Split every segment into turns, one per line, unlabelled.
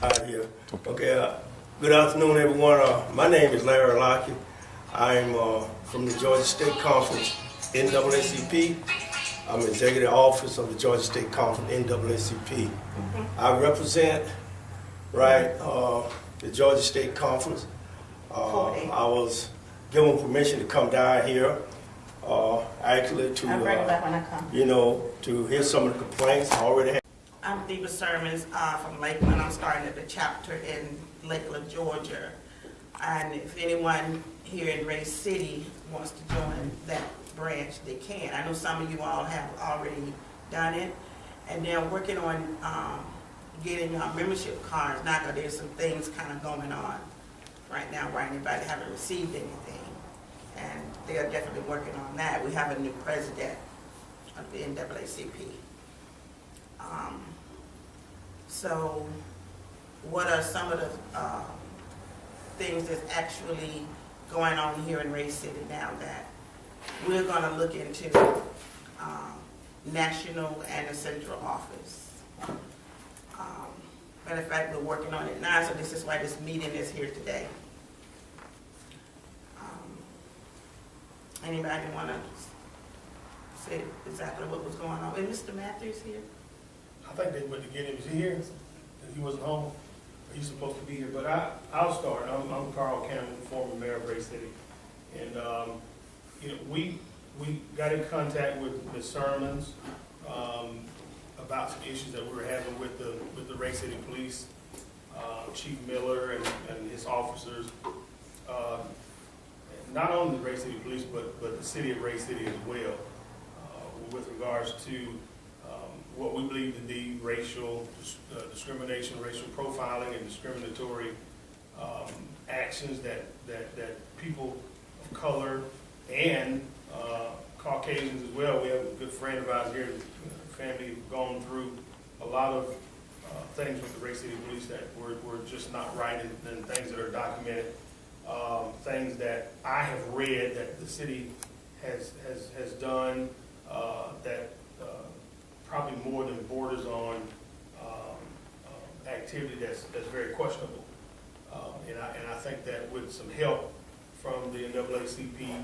out here. Okay, good afternoon, everyone. My name is Larry Lockett. I'm from the Georgia State Conference, NAACP. I'm Executive Officer of the Georgia State Conference, NAACP. I represent, the Georgia State Conference. I was given permission to come down here, actually to, to hear some of the complaints I already had.
I'm G.B.R. Sermons from Lakeland. I'm starting at the chapter in Lakeland, Georgia. And if anyone here in Ray City wants to join that branch, they can. I know some of you all have already done it. And they're working on getting membership cards now, because there's some things kind of going on right now where anybody haven't received anything. And they are definitely working on that. We have a new president of the NAACP. So what are some of the things that's actually going on here in Ray City now that we're going to look into national and the central office. Matter of fact, we're working on it now, so this is why this meeting is here today. Anybody want to say exactly what was going on? Is Mr. Matthews here?
I think they went to get him. Is he here? He wasn't home. He's supposed to be here. But I'll start. I'm Carl Campbell, former mayor of Ray City, and we got in contact with Ms. Sermons about some issues that we were having with the Ray City Police, Chief Miller and his officers. Not only the Ray City Police, but the city of Ray City as well, with regards to what we believe to be racial discrimination, racial profiling, and discriminatory actions that people of color and Caucasians as well. We have a good friend of ours here, the family have gone through a lot of things with the Ray City Police that were just not right, and things that are documented, things that I have read that the city has done that probably more than borders on activity that's very questionable. And I think that with some help from the NAACP,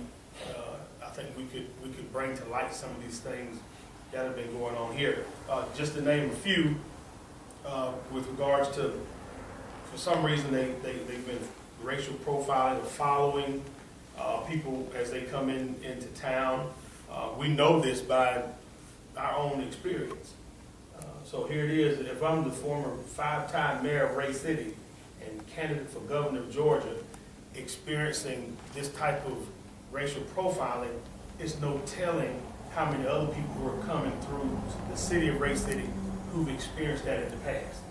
I think we could bring to light some of these things that have been going on here. Just to name a few, with regards to, for some reason they've been racial profiling or following people as they come into town. We know this by our own experience. So here it is. If I'm the former 5-time mayor of Ray City and candidate for governor of Georgia, experiencing this type of racial profiling, it's no telling how many other people who are coming through the city of Ray City who've experienced that in the past.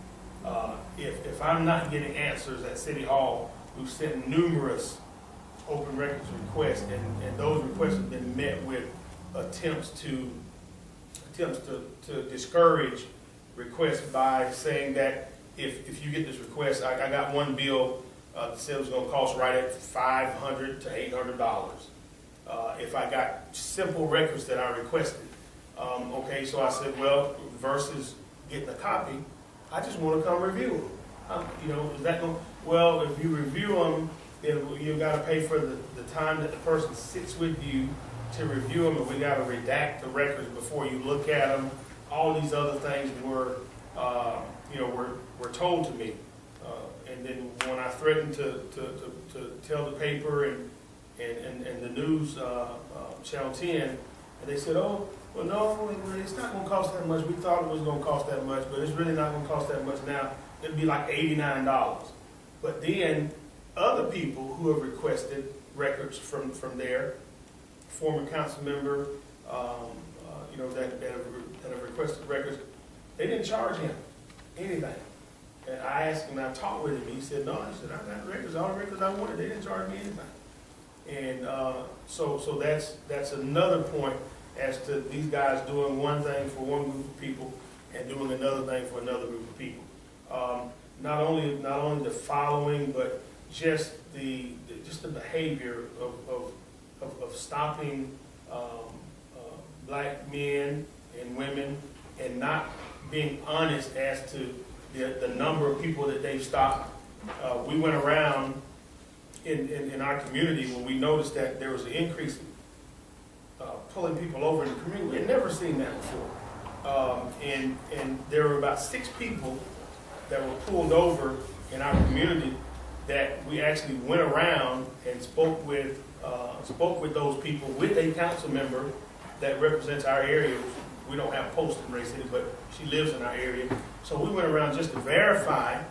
If I'm not getting answers at City Hall, we've sent numerous open records requests, and those requests have been met with attempts to discourage requests by saying that if you get this request, I got one bill that said it was going to cost right at $500 to $800. If I got simple records that I requested, okay, so I said, well, versus getting a copy, I just want to come review them. Is that going? Well, if you review them, then you got to pay for the time that the person sits with you to review them, and we got to redact the records before you look at them. All these other things were told to me, and then when I threatened to tell the paper and the news, Channel 10, and they said, oh, well, no, it's not going to cost that much. We thought it was going to cost that much, but it's really not going to cost that much now. It'd be like $89. But then other people who have requested records from there, former council member, that have requested records, they didn't charge him anything. And I asked him, I talked with him, he said, no, he said, I got records, all the records I wanted, they didn't charge me anything. And so that's another point as to these guys doing one thing for one group of people and doing another thing for another group of people. Not only the following, but just the behavior of stopping black men and women and not being honest as to the number of people that they've stopped. We went around in our community when we noticed that there was an increase pulling people over in the community. We had never seen that before. And there were about 6 people that were pulled over in our community that we actually went around and spoke with those people with a council member that represents our area. We don't have posts in Ray City, but she lives in our area. So we went around just to verify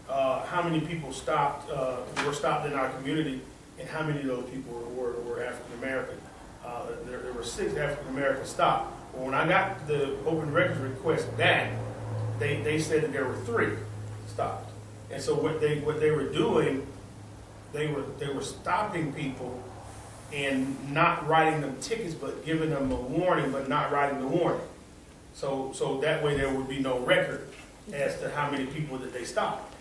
how many people were stopped in our community and how many of those people were African American. There were 6 African Americans stopped. Well, when I got the open records request back, they said that there were 3 stopped. And so what they were doing, they were stopping people and not writing them tickets, but giving them a warning, but not writing the warning. So that way there would be no record as to how many people that they stopped.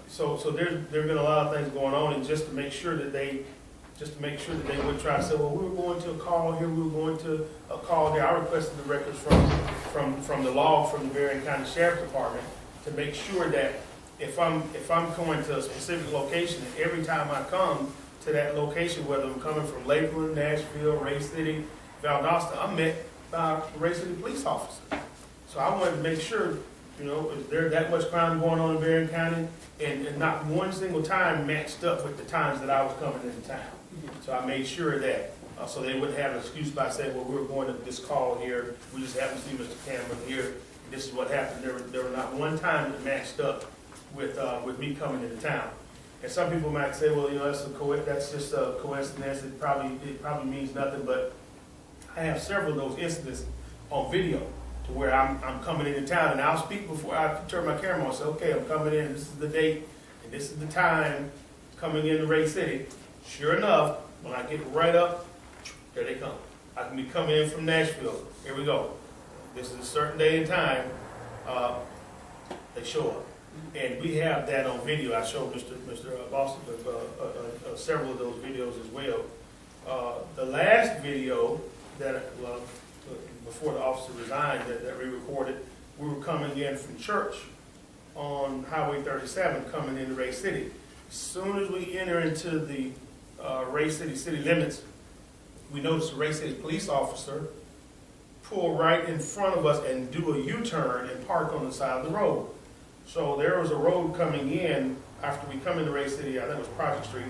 So there's been a lot of things going on, and just to make sure that they wouldn't try to say, well, we were going to a call here, we were going to a call there. I requested the records from the log from the Berrien County Sheriff's Department to make sure that if I'm going to a specific location, and every time I come to that location, whether I'm coming from Lakeland, Nashville, Ray City, Valdosta, I'm met by a Ray City police officer. So I wanted to make sure, is there that much crime going on in Berrien County? And not one single time matched up with the times that I was coming into town. So I made sure of that, so they wouldn't have an excuse by saying, well, we were going to this call here, we just happened to see Mr. Cameron here, and this is what happened. There were not one time that matched up with me coming into town. And some people might say, well, that's just a coincidence. It probably means nothing. But I have several of those incidents on video to where I'm coming into town, and I'll speak before I turn my camera on and say, okay, I'm coming in. This is the date, and this is the time coming into Ray City. Sure enough, when I get right up, there they come. I can be coming in from Nashville. Here we go. This is a certain day and time. They show up. And we have that on video. I showed Mr. Boston several of those videos as well. The last video before the officer resigned that we recorded, we were coming in from church on Highway 37 coming into Ray City. As soon as we enter into the Ray City city limits, we noticed a Ray City police officer pull right in front of us and do a U-turn and park on the side of the road. So there was a road coming in after we come into Ray City, I think it was Project Street.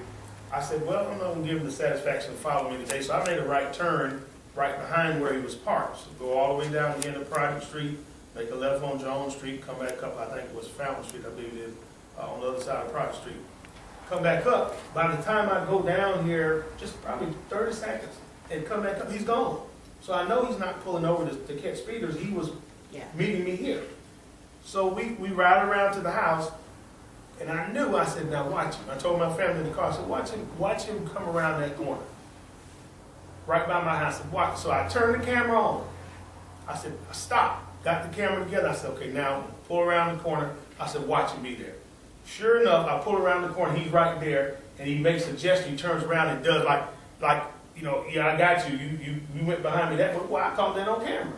I said, well, I'm not going to give him the satisfaction of following me today. So I made a right turn right behind where he was parked. So go all the way down the end of Project Street, make a left on Jones Street, come back up, I think it was Fountain Street, I believe it is, on the other side of Project Street. Come back up. By the time I go down here, just probably 30 seconds, and come back up, he's gone. So I know he's not pulling over to catch speeders. He was meeting me here. So we ride around to the house, and I said, now watch him. I told my family in the car, I said, watch him come around that corner. Right by my house. I said, watch. So I turned the camera on. I said, stop. Got the camera together. I said, okay, now pull around the corner. I said, watch him be there. Sure enough, I pull around the corner, he's right there, and he makes a gesture, he turns around and does like, yeah, I got you. You went behind me. That was why I caught that on camera.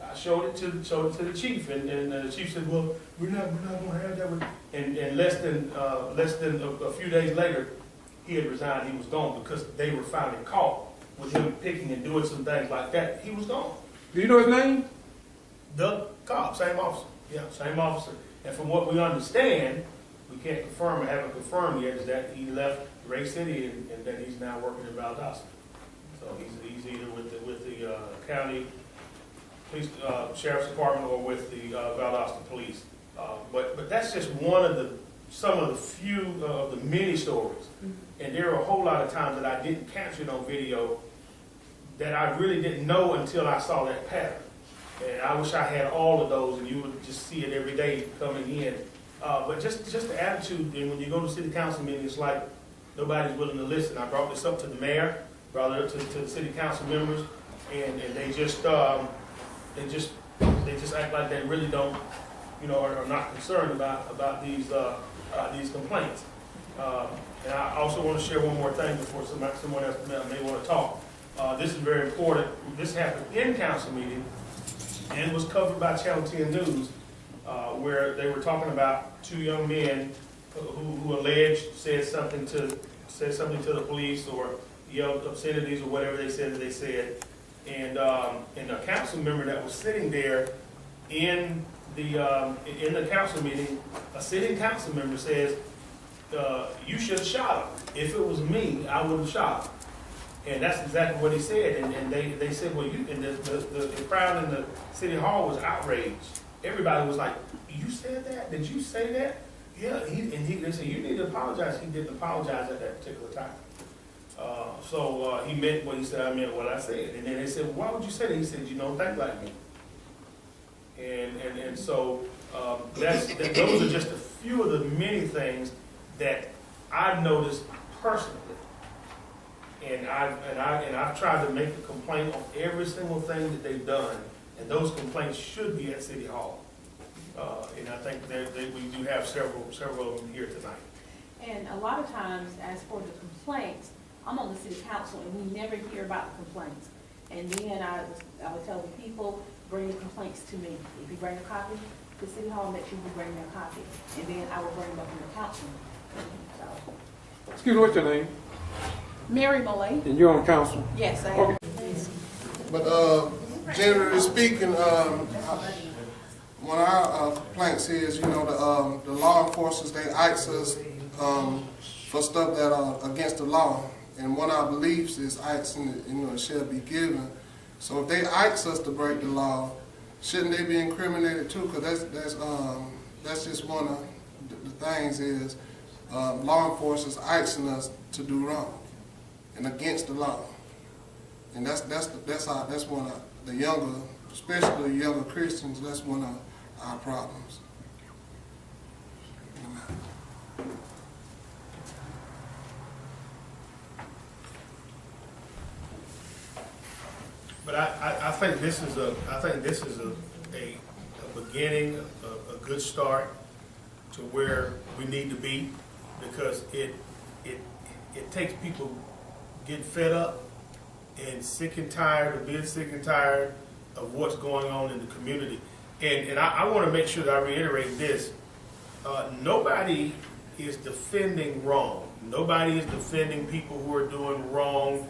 I showed it to the chief, and the chief said, well, we're not going to have that. And less than a few days later, he had resigned. He was gone because they were finally caught with him picking and doing some things like that. He was gone.
Do you know his name?
The cop, same officer. Yeah, same officer. And from what we understand, we can't confirm or haven't confirmed yet, is that he left Ray City and that he's now working in Valdosta. So he's either with the county police sheriff's department or with the Valdosta police. But that's just some of the few of the many stories. And there are a whole lot of times that I didn't capture it on video that I really didn't know until I saw that pattern. And I wish I had all of those, and you would just see it every day coming in. But just the attitude, and when you go to city council meeting, it's like nobody's willing to listen. I brought this up to the mayor, brought it up to the city council members, and they just act like they really don't, are not concerned about these complaints. And I also want to share one more thing before someone else may want to talk. This is very important. This happened in council meeting and was covered by Channel 10 News. where they were talking about two young men who alleged said something to the police or yelled obscenities or whatever they said that they said, and a council member that was sitting there in the council meeting, a sitting council member says, "You should have shot him. If it was me, I would have shot him." And that's exactly what he said. And they said, well, and the crowd in the city hall was outraged. Everybody was like, "You said that? Did you say that?" Yeah. They said, "You need to apologize." He didn't apologize at that particular time. So he meant what he said. I meant what I said. And then they said, "Why would you say that?" He said, "You don't think like me." And so those are just a few of the many things that I've noticed personally. And I've tried to make a complaint on every single thing that they've done, and those complaints should be at City Hall. And I think we do have several of them here tonight.
And a lot of times, as for the complaints, I'm on the city council, and we never hear about the complaints. And then I would tell the people, bring the complaints to me. If you bring a copy to City Hall, make sure you bring me a copy, and then I will bring them up in the council. So.
Excuse me, what's your name?
Mary Millay.
And you're on council?
Yes, I am.
Okay.
But generally speaking, one of our complaints is, the law enforcers, they ice us for stuff that are against the law. And one of our beliefs is icing, it shall be given. So if they ice us to break the law, shouldn't they be incriminated too? Because that's just one of the things is law enforcers icing us to do wrong and against the law. And that's one of the younger, especially the younger Christians, that's one of our problems.
But I think this is a beginning, a good start to where we need to be, because it takes people getting fed up and sick and tired of being sick and tired of what's going on in the community. And I want to make sure that I reiterate this. Nobody is defending wrong. Nobody is defending people who are doing wrong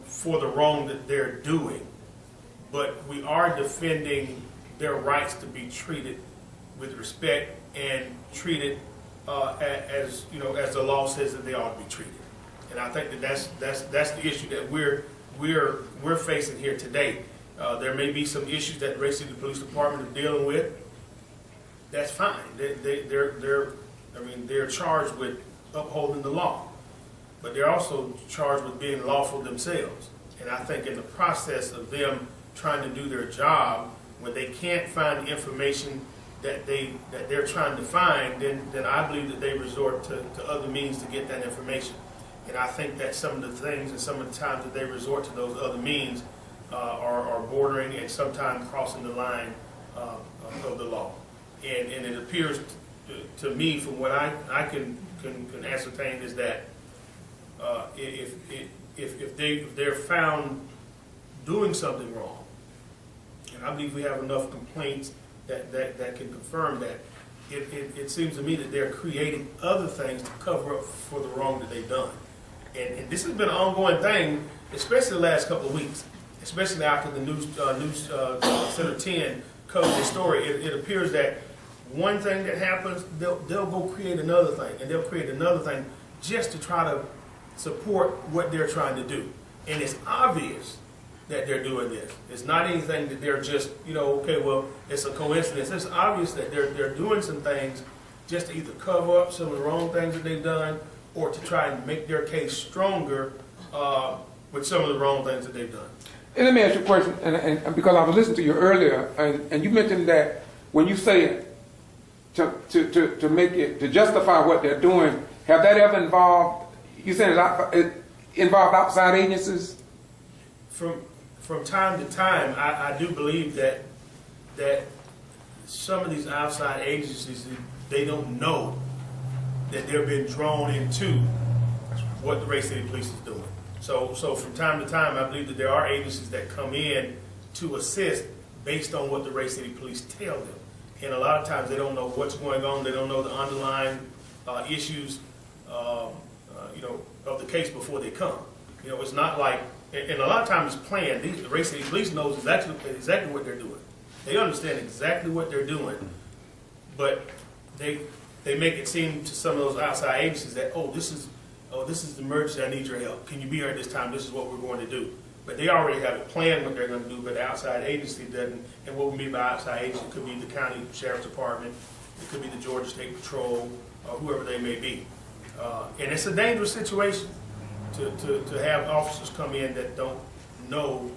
for the wrong that they're doing. But we are defending their rights to be treated with respect and treated as the law says that they ought to be treated. And I think that's the issue that we're facing here today. There may be some issues that the Ray City Police Department is dealing with. That's fine. They're charged with upholding the law, but they're also charged with being lawful themselves. And I think in the process of them trying to do their job, when they can't find the information that they're trying to find, then I believe that they resort to other means to get that information. And I think that some of the things and some of the times that they resort to those other means are bordering and sometimes crossing the line of the law. And it appears to me, from what I can ascertain, is that if they're found doing something wrong, and I believe we have enough complaints that can confirm that, it seems to me that they're creating other things to cover up for the wrong that they've done. And this has been an ongoing thing, especially the last couple of weeks, especially after the News Center 10 covered the story. It appears that one thing that happens, they'll go create another thing, and they'll create another thing just to try to support what they're trying to do. And it's obvious that they're doing this. It's not anything that they're just, okay, well, it's a coincidence. It's obvious that they're doing some things just to either cover up some of the wrong things that they've done, or to try and make their case stronger with some of the wrong things that they've done.
And let me ask you a question, and because I was listening to you earlier, and you mentioned that when you say to make it, to justify what they're doing, have that ever involved, you said it involved outside agencies?
From time to time, I do believe that some of these outside agencies, they don't know that they're being drawn into what the Ray City Police is doing. So from time to time, I believe that there are agencies that come in to assist based on what the Ray City Police tell them. And a lot of times they don't know what's going on. They don't know the underlying issues, of the case before they come. It's not like, and a lot of times it's planned. The Ray City Police knows exactly what they're doing. They understand exactly what they're doing, but they make it seem to some of those outside agencies that, this is the emergency. I need your help. Can you be here at this time? This is what we're going to do. But they already have it planned what they're going to do, but the outside agency doesn't. And what we mean by outside agency could be the county sheriff's department, it could be the Georgia State Patrol, or whoever they may be. And it's a dangerous situation to have officers come in that don't know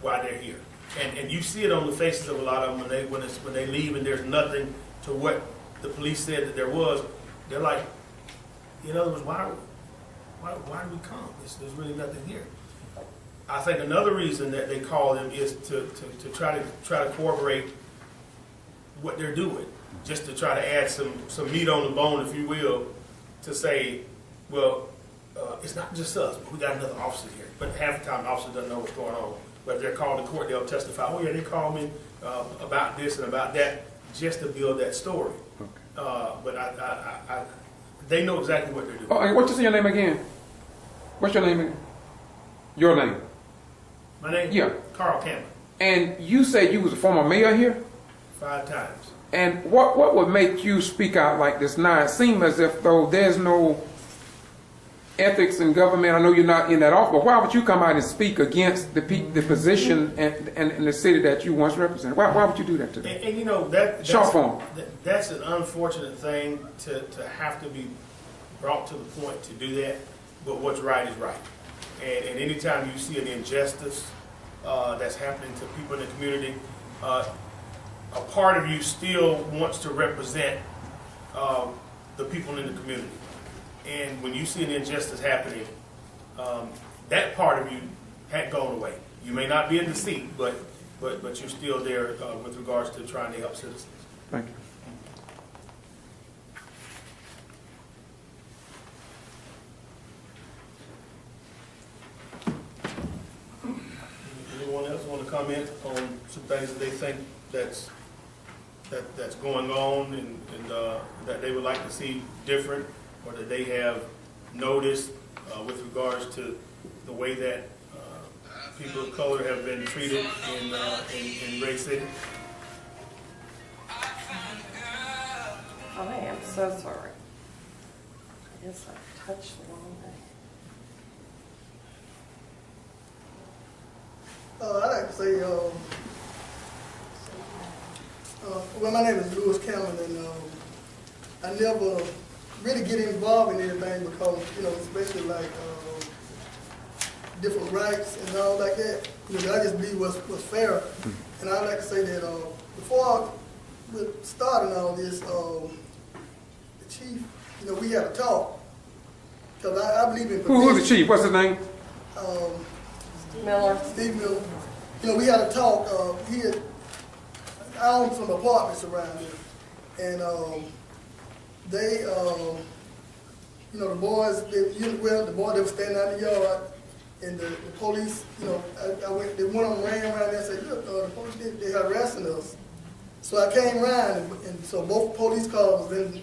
why they're here. And you see it on the faces of a lot of them when they leave and there's nothing to what the police said that there was. They're like, in other words, why did we come? There's really nothing here. I think another reason that they call them is to try to corroborate what they're doing, just to try to add some meat on the bone, if you will, to say, well, it's not just us, but we got another officer here. But half the time, the officer doesn't know what's going on. But if they're called to court, they'll testify. Oh yeah, they called me about this and about that, just to build that story.
Okay.
But they know exactly what they're doing.
Oh, and what's your name again? What's your name again? Your name?
My name?
Yeah.
Carl Campbell.
And you said you was a former mayor here?
5 times.
And what would make you speak out like this now? It seems as if though there's no ethics in government. I know you're not in that office, but why would you come out and speak against the position and the city that you once represented? Why would you do that to them?
And that's an unfortunate thing to have to be brought to the point to do that. But what's right is right. And anytime you see an injustice that's happening to people in the community, a part of you still wants to represent the people in the community. And when you see an injustice happening, that part of you had gone away. You may not be in the seat, but you're still there with regards to trying to help citizens.
Thank you.
Anyone else want to comment on some things that they think that's going on and that they would like to see different, or that they have noticed with regards to the way that people of color have been treated in Ray City?
I am so sorry. I guess I touched the wrong thing.
I'd like to say, well, my name is Lewis Cameron, and I never really get involved in anything because, especially like different rights and all like that. I just believe what's fair. And I'd like to say that before we started all this, the chief, we had a talk. Because I believe in
Who's the chief? What's his name?
Miller.
Steve Miller. We had a talk. I own some apartments around here, and they, the boys, the boy that was standing out in the yard, and the police, I went. One of them ran around there and said, "Look, the police they harassing us." So I came around, and so both police cars was in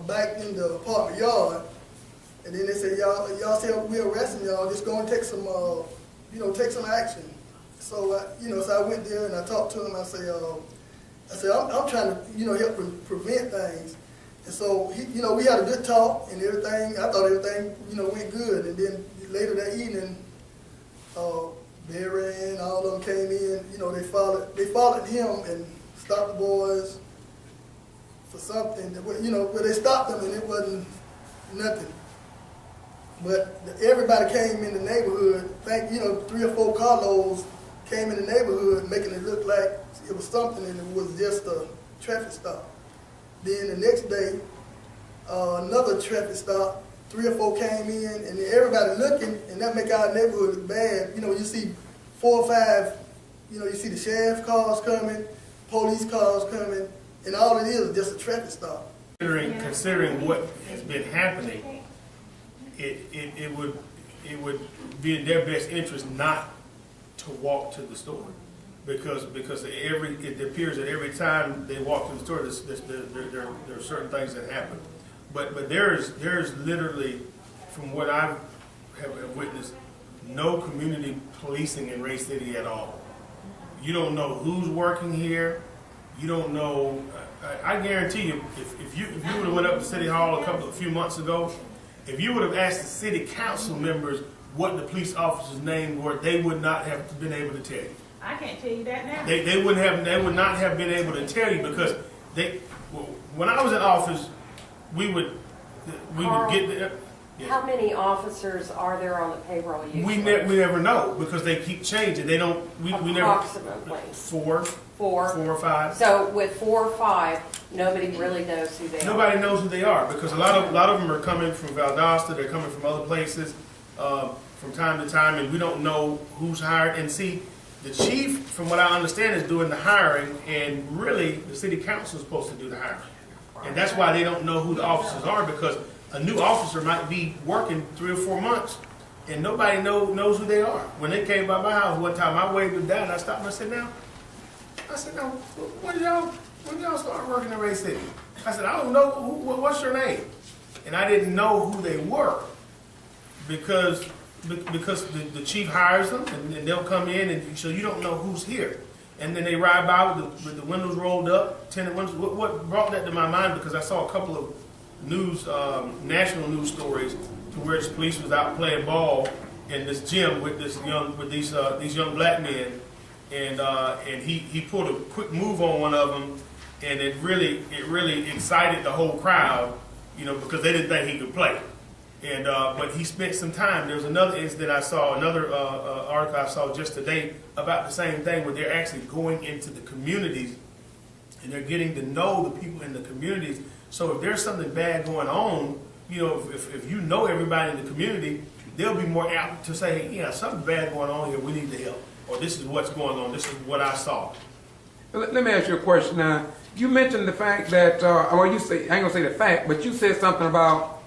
back in the apartment yard, and then they said, "Y'all say we're arresting y'all. Just go and take some, take some action." So so I went there and I talked to him. I said, I'm trying to, help prevent things. And so, we had a good talk and everything. I thought everything, went good. And then later that evening, Barry and all of them came in. They followed him and stopped the boys for something. Where they stopped them and it wasn't nothing. But everybody came in the neighborhood. 3 or 4 carloads came in the neighborhood, making it look like it was something, and it was just a traffic stop. Then the next day, another traffic stop. 3 or 4 came in, and everybody looking, and that make our neighborhood look bad. You see 4 or 5. You see the sheriff cars coming, police cars coming, and all it is just a traffic stop.
Considering what has been happening, it would be in their best interest not to walk to the store, because it appears that every time they walk through the store, there are certain things that happen. But there's literally, from what I have witnessed, no community policing in Ray City at all. You don't know who's working here. You don't know. I guarantee you, if you would have went up to City Hall a few months ago, if you would have asked the city council members what the police officers' names were, they would not have been able to tell you.
I can't tell you that now.
They would not have been able to tell you because when I was in office, we would get the. Yeah.
How many officers are there on the payroll usually?
We never know because they keep changing. They don't. We never.
Approximately.
Four or five.
So with 4 or 5, nobody really knows who they are.
Nobody knows who they are because a lot of them are coming from Valdosta. They're coming from other places from time to time, and we don't know who's hired. And see, the chief, from what I understand, is doing the hiring, and really the city council is supposed to do the hiring. And that's why they don't know who the officers are because a new officer might be working 3 or 4 months, and nobody knows who they are. When they came by my house one time, I waved them down. And I stopped and I said, "Now, when y'all start working in Ray City?" I said, "I don't know. What's your name?" And I didn't know who they were because the chief hires them, and they'll come in, and so you don't know who's here. And then they ride by with the windows rolled up, tinted windows. What brought that to my mind because I saw a couple of national news stories to where the police was out playing ball in this gym with these young black men, and he pulled a quick move on one of them, and it really excited the whole crowd, because they didn't think he could play, and but he spent some time. There was another incident I saw, another article I saw just today about the same thing where they're actually going into the communities and they're getting to know the people in the communities. So if there's something bad going on, if you know everybody in the community, they'll be more apt to say, "Hey, yeah, something bad going on here, we need to help." Or this is what's going on, this is what I saw.
Let me ask you a question now. You mentioned the fact that, I ain't gonna say the fact, but you said something about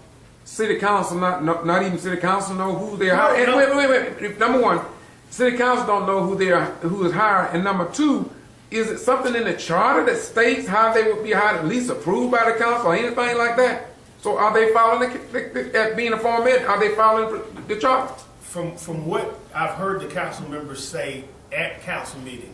city council, not even city council know who they're hiring.
No.
Wait. Number one, city council don't know who is hired. And number two, is it something in the charter that states how they would be hired, at least approved by the council or anything like that? So are they following at being a form ed? Are they following the charter?
From what I've heard the council members say at council meeting,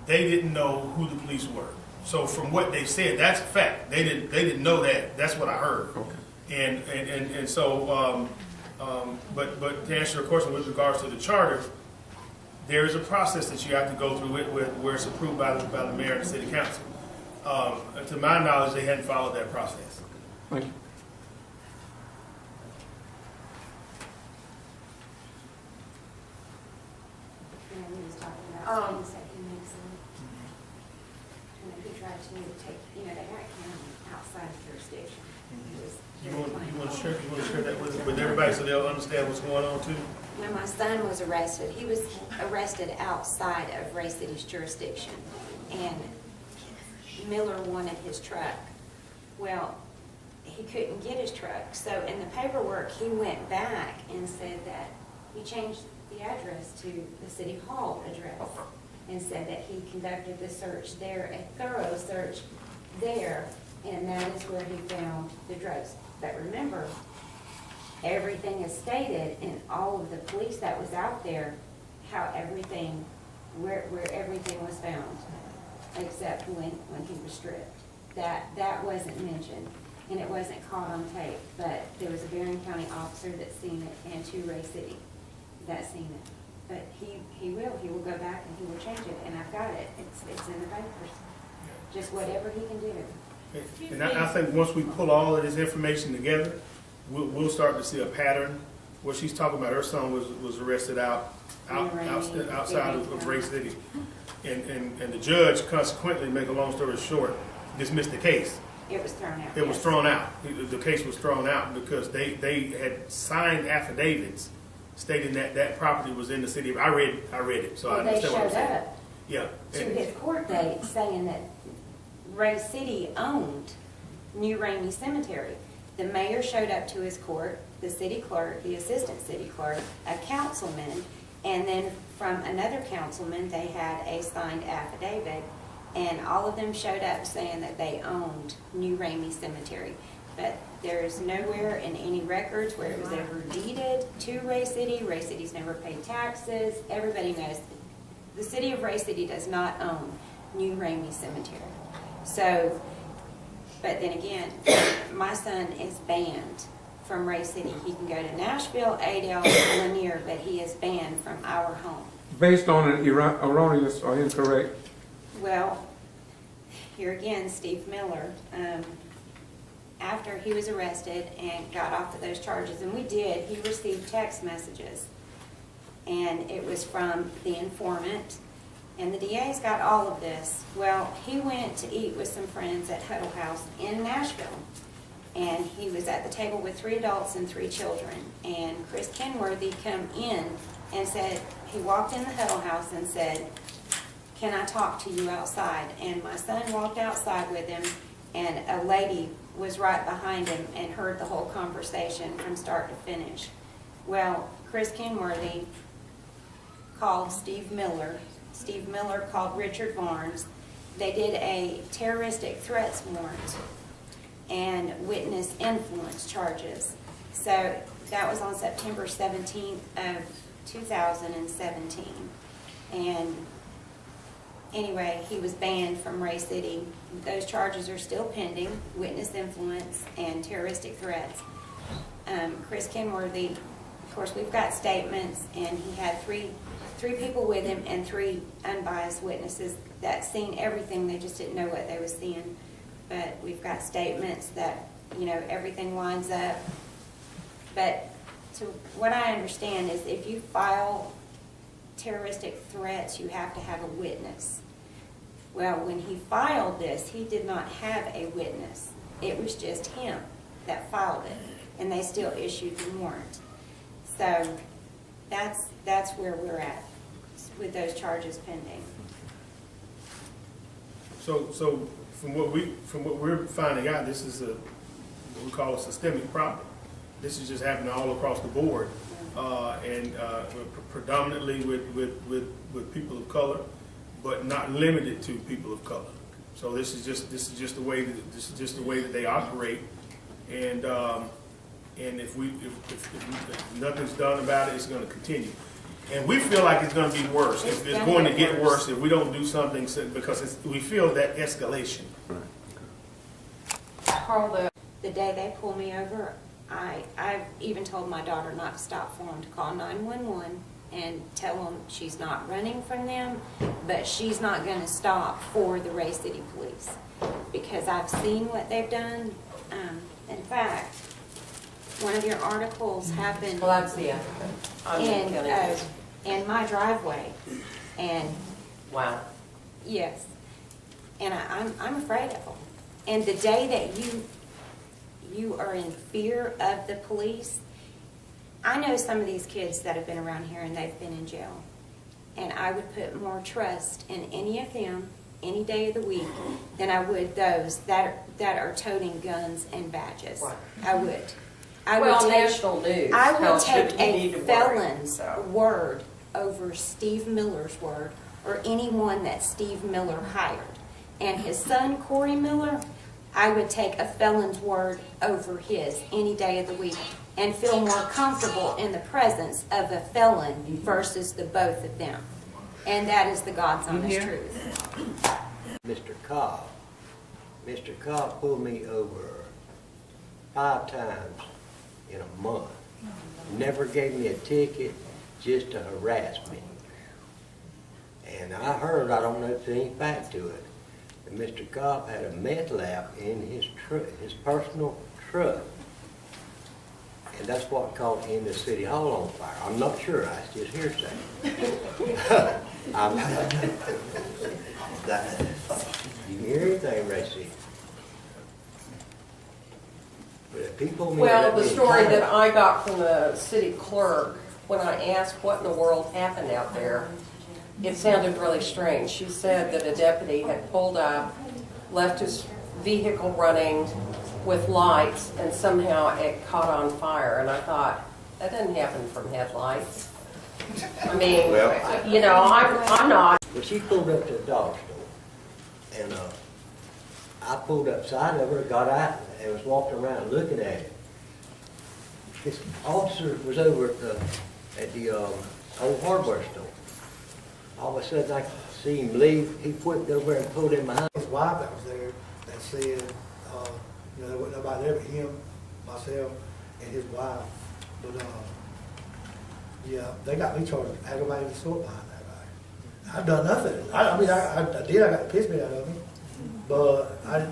they didn't know who the police were. So from what they said, that's a fact. They didn't know that. That's what I heard. Okay. And so, but to answer your question with regards to the charter, there is a process that you have to go through where it's approved by the mayor and the city council. To my knowledge, they hadn't followed that process.
Thank you.
He was talking about things that he makes them. And he tried to take, they got county outside of jurisdiction.
You want to share that with everybody so they'll understand what's going on too?
When my son was arrested, he was arrested outside of Ray City's jurisdiction, and Miller wanted his truck. Well, he couldn't get his truck, so in the paperwork, he went back and said that he changed the address to the City Hall address and said that he conducted the search there, a thorough search there, and that is where he found the drugs. But remember, everything is stated in all of the police that was out there, how everything, where everything was found, except when he was stripped. That wasn't mentioned, and it wasn't caught on tape, but there was a Barron County officer that seen it, and 2 Ray City that seen it. But he will go back and he will change it, and I've got it. It's in the papers. Just whatever he can do.
And I think once we pull all of this information together, we'll start to see a pattern. What she's talking about, her son was arrested outside of Ray City, and the judge consequently, make a long story short, dismissed the case.
It was thrown out.
It was thrown out. The case was thrown out because they had signed affidavits stating that property was in the city. I read it, so I understand what I'm saying.
They showed up to his court date saying that Ray City owned New Ramey Cemetery. The mayor showed up to his court, the city clerk, the assistant city clerk, a councilman, And then from another councilman, they had a signed affidavit, and all of them showed up saying that they owned New Ramey Cemetery. But there's nowhere in any records where it was ever deeded to Ray City. Ray City's never paid taxes. Everybody knows the city of Ray City does not own New Ramey Cemetery. So, but then again, my son is banned from Ray City. He can go to Nashville, Adel, Lanier, but he is banned from our home.
Based on an erroneous or incorrect?
Well, here again, Steve Miller, after he was arrested and got off of those charges, and he received text messages, and it was from the informant, and the DA's got all of this. Well, he went to eat with some friends at Huddle House in Nashville, and he was at the table with 3 adults and 3 children, and Chris Kenworthy come in and said, he walked in the Huddle House and said, "Can I talk to you outside?" And my son walked outside with him, and a lady was right behind him and heard the whole conversation from start to finish. Well, Chris Kenworthy called Steve Miller. Steve Miller called Richard Barnes. They did a terroristic threats warrant and witness influence charges. So that was on September 17th of 2017. And anyway, he was banned from Ray City. Those charges are still pending, witness influence and terroristic threats. Chris Kenworthy, of course, we've got statements, and he had three people with him and 3 unbiased witnesses that seen everything. They just didn't know what they were seeing. But we've got statements that, everything lines up. But to what I understand is if you file terroristic threats, you have to have a witness. Well, when he filed this, he did not have a witness. It was just him that filed it, and they still issued the warrant. So that's where we're at with those charges pending.
So from what we're finding out, this is what we call a systemic problem. This is just happening all across the board, and predominantly with people of color, but not limited to people of color. So this is just the way that they operate, and if nothing's done about it, it's going to continue. And we feel like it's going to be worse. It's going to get worse if we don't do something, because we feel that escalation.
Carl,
The day they pulled me over, I've even told my daughter not to stop for them, to call 911 and tell them she's not running from them, but she's not going to stop for the Ray City Police, because I've seen what they've done. In fact, one of your articles happened
well, that's the applicant.
in my driveway, and
Wow.
yes, and I'm afraid of them. And the day that you are in fear of the police, I know some of these kids that have been around here and they've been in jail, and I would put more trust in any of them any day of the week than I would those that are toting guns and badges.
Right.
I would.
National news
I would
tells you
take
you need
a
to worry,
felon's
so.
word over Steve Miller's word, or anyone that Steve Miller hired. And his son, Corey Miller, I would take a felon's word over his any day of the week and feel more comfortable in the presence of a felon versus the both of them. And that is the God's honest truth.
Mr. Cobb pulled me over 5 times in a month. Never gave me a ticket, just to harass me. And I heard, I don't know if there's any fact to it, that Mr. Cobb had a meth lab in his personal truck. And that's what caught in the city hall on fire. I'm not sure, it's just hearsay. You can hear anything, Ray. But if people
Well, the story that I got from the city clerk when I asked what in the world happened out there, it sounded really strange. She said that a deputy had pulled up, left his vehicle running with lights, and somehow it caught on fire. And I thought, that doesn't happen from headlights. I mean,
Well,
you know, I'm not.
Well, she pulled up to the dog store, and I pulled up side of her, got out, and was walking around looking at it. This officer was over at the old hardware store. All of a sudden, I see him leave. He whipped over and pulled him behind.
His wife that was there that said, there wasn't nobody there but him, myself, and his wife. But, yeah, they got me charged with aggravated assault behind that guy. I've done nothing. I mean, I did, I got the piss beat out of him, but I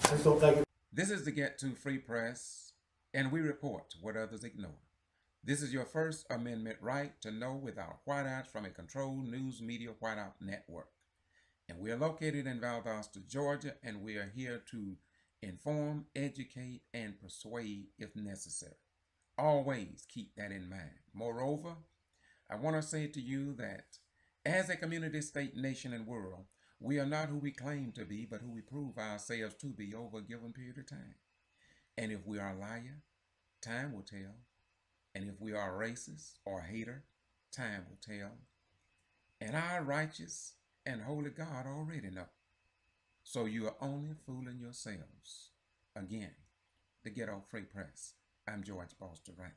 just don't think it.
This is the Get To Free Press, and we report what others ignore. This is your First Amendment right to know without whiteouts from a controlled news media whiteout network. And we are located in Valdosta, Georgia, and we are here to inform, educate, and persuade if necessary. Always keep that in mind. Moreover, I want to say to you that as a community, state, nation, and world, we are not who we claim to be, but who we prove ourselves to be over a given period of time. And if we are a liar, time will tell. And if we are racist or hater, time will tell. And our righteous and holy God already know. So you are only fooling yourselves. Again, the Ghetto Free Press. I'm George Foster Ryan.